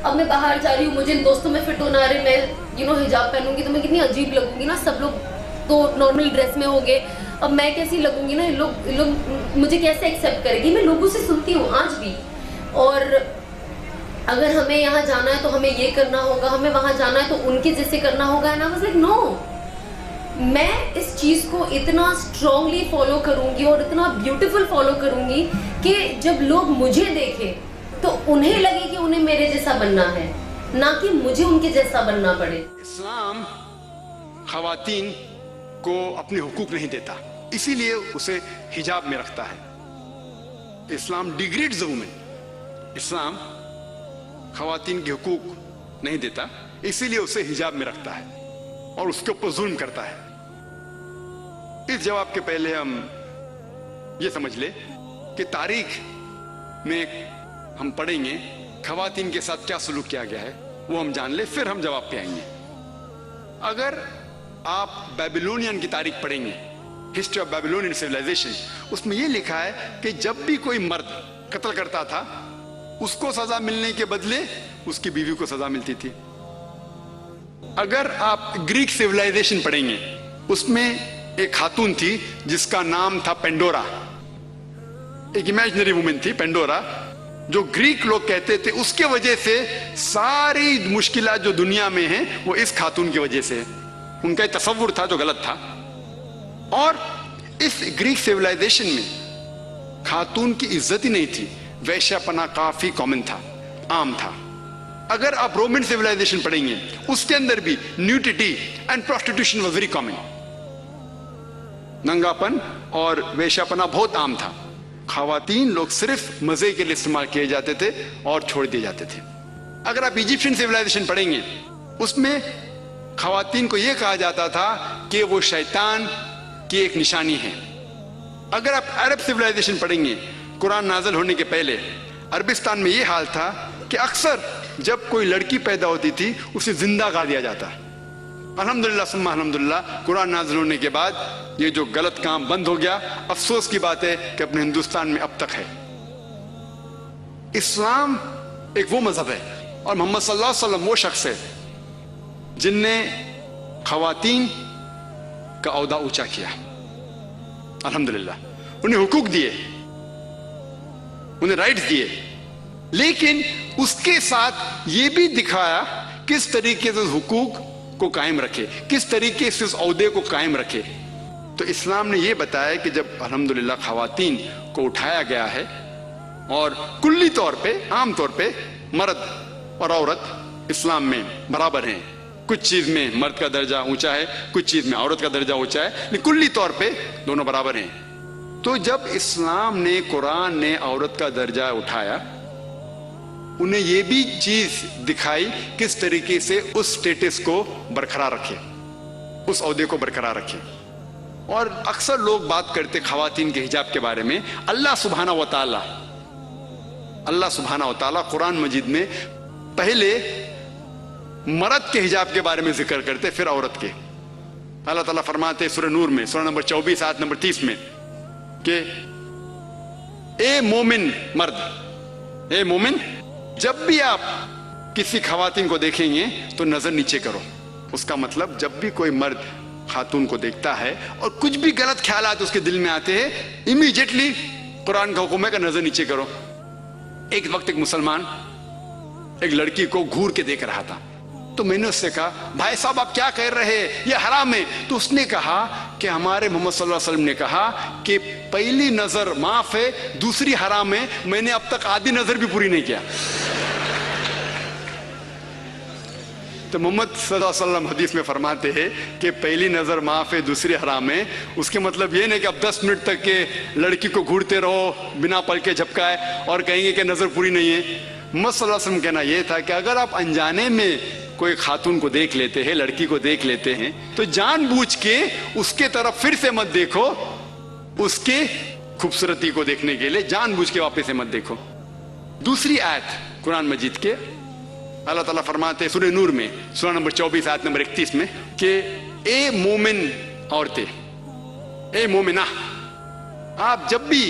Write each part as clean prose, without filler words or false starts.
اب میں باہر جا رہی ہوں, مجھے دوستوں میں فٹ ہونا, رہے میں حجاب پہنوں گی تو میں کتنی عجیب لگوں گی نا, سب لوگ تو نارمل ڈریس میں ہو گئے, اب میں کیسی لگوں گی نا, لوگ مجھے کیسے ایکسیپٹ کرے گی. میں لوگوں سے سنتی ہوں آج بھی, اور اگر ہمیں یہاں جانا ہے تو ہمیں یہ کرنا ہوگا, ہمیں وہاں جانا ہے تو ان کے جیسے کرنا ہوگا. نا واز لائک نو, میں اس چیز کو اتنا اسٹرانگلی فالو کروں گی اور اتنا بیوٹیفل فالو کروں گی کہ جب لوگ مجھے دیکھیں تو انہیں لگے کہ انہیں میرے جیسا بننا ہے, نہ کہ مجھے ان کے جیسا بننا پڑے. اسلام خواتین کو اپنے حقوق نہیں دیتا, اسی لیے اسے حجاب میں رکھتا ہے. اسلام ڈیگریڈز وومن, اسلام خواتین کے حقوق نہیں دیتا, اسی لیے اسے حجاب میں رکھتا ہے اور اس کے اوپر ظلم کرتا ہے. اس جواب کے پہلے ہم یہ سمجھ لیں کہ تاریخ میں ہم پڑھیں گے خواتین کے ساتھ کیا سلوک کیا گیا ہے, وہ ہم جان لیں, پھر ہم جواب پہ آئیں گے. اگر آپ بیبیلونین کی تاریخ پڑھیں گے, ہسٹری آف بیبیلونین سیولائزیشن, اس میں یہ لکھا ہے کہ جب بھی کوئی مرد قتل کرتا تھا اس کو سزا ملنے کے بدلے اس کی بیوی کو سزا ملتی تھی. اگر آپ گریک سیولائزیشن پڑھیں گے, اس میں ایک خاتون تھی جس کا نام تھا پینڈورا, ایک امیجنری وومن تھی پینڈورا, جو گریک لوگ کہتے تھے اس کے وجہ سے ساری مشکلات جو دنیا میں ہیں وہ اس خاتون کی وجہ سے. ان کا ایک تصور تھا جو غلط تھا. اور اس گریک سیولائزیشن میں خاتون کی عزت ہی نہیں تھی, ویشیا پنا کافی کامن تھا, عام تھا. اگر آپ رومن سیولائزیشن پڑھیں گے, اس کے اندر بھی nudity and prostitution was very common. ننگا پن اور ویشیا پنا بہت عام تھا. خواتین لوگ صرف مزے کے لیے استعمال کیے جاتے تھے اور چھوڑ دیے جاتے تھے. اگر آپ ایجپشین سیولائزیشن پڑھیں گے, اس میں خواتین کو یہ کہا جاتا تھا کہ وہ شیطان کی ایک نشانی ہے. اگر آپ عرب سیولائزیشن پڑھیں گے, قرآن نازل ہونے کے پہلے عربستان میں یہ حال تھا کہ اکثر جب کوئی لڑکی پیدا ہوتی تھی اسے زندہ گاڑ دیا جاتا. الحمدللہ ثم الحمدللہ قرآن نازل ہونے کے بعد یہ جو غلط کام بند ہو گیا. افسوس کی بات ہے کہ اپنے ہندوستان میں اب تک ہے. اسلام ایک وہ مذہب ہے اور محمد صلی اللہ علیہ وسلم وہ شخص ہے جن نے خواتین کا عہدہ اونچا کیا. الحمدللہ انہیں حقوق دیے, انہیں رائٹس دیے, لیکن اس کے ساتھ یہ بھی دکھایا کس طریقے سے حقوق کو قائم رکھے, کس طریقے سے اس عہدے کو قائم رکھے. تو اسلام نے یہ بتایا کہ جب الحمدللہ خواتین کو اٹھایا گیا ہے اور کلی طور پہ عام طور پہ مرد اور عورت اسلام میں برابر ہیں, کچھ چیز میں مرد کا درجہ اونچا ہے, کچھ چیز میں عورت کا درجہ اونچا ہے, لیکن کلی طور پہ دونوں برابر ہیں. تو جب اسلام نے, قرآن نے عورت کا درجہ اٹھایا, انہیں یہ بھی چیز دکھائی کس طریقے سے اس سٹیٹس کو برقرار رکھے, اس عہدے کو برقرار رکھے. اور اکثر لوگ بات کرتے خواتین کے حجاب کے بارے میں. اللہ سبحانہ و تعالی قرآن مجید میں پہلے مرد کے حجاب کے بارے میں ذکر کرتے, پھر عورت کے. اللہ تعالیٰ فرماتے سورہ نور میں, سورہ نمبر 24 آیت نمبر 30 میں کہ اے مومن مرد, اے مومن, جب بھی آپ کسی خواتین کو دیکھیں گے تو نظر نیچے کرو. اس کا مطلب جب بھی کوئی مرد خاتون کو دیکھتا ہے اور کچھ بھی غلط خیالات اس کے دل میں آتے ہیں, امیڈیٹلی قرآن کا حکم ہے کہ نظر نیچے کرو. ایک وقت ایک مسلمان ایک لڑکی کو گھور کے دیکھ رہا تھا, تو میں نے اس سے کہا بھائی صاحب آپ کیا کہہ رہے ہیں, یہ حرام ہے. تو اس نے کہا کہ ہمارے محمد صلی اللہ علیہ وسلم نے کہا کہ پہلی نظر معاف ہے, دوسری حرام ہے. میں نے اب تک آدھی نظر بھی پوری نہیں کیا. تو محمد صلی اللہ علیہ وسلم حدیث میں فرماتے ہیں کہ پہلی نظر معاف ہے, دوسری حرام ہے. اس کے مطلب یہ نہیں کہ اب 10 منٹ تک کے لڑکی کو گھورتے رہو بنا پل کے جھپکائے اور کہیں گے کہ نظر پوری نہیں ہے. محمد صلی اللہ علیہ وسلم کہنا یہ تھا کہ اگر آپ انجانے میں کوئی خاتون کو دیکھ لیتے ہیں, لڑکی کو دیکھ لیتے ہیں, تو جان بوجھ کے اس کے طرف پھر سے مت دیکھو, اس کے خوبصورتی کو دیکھنے کے لیے جان بوجھ کے واپس سے مت دیکھو. دوسری آیت قرآن مجید کے اللہ تعالیٰ فرماتے سورہ نور میں, سورہ نمبر 24 آیت نمبر 31 میں کہ اے مومن عورتیں, اے مومنہ, آپ جب بھی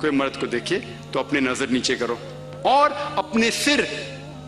کوئی مرد کو دیکھے تو اپنے نظر نیچے کرو اور اپنے سر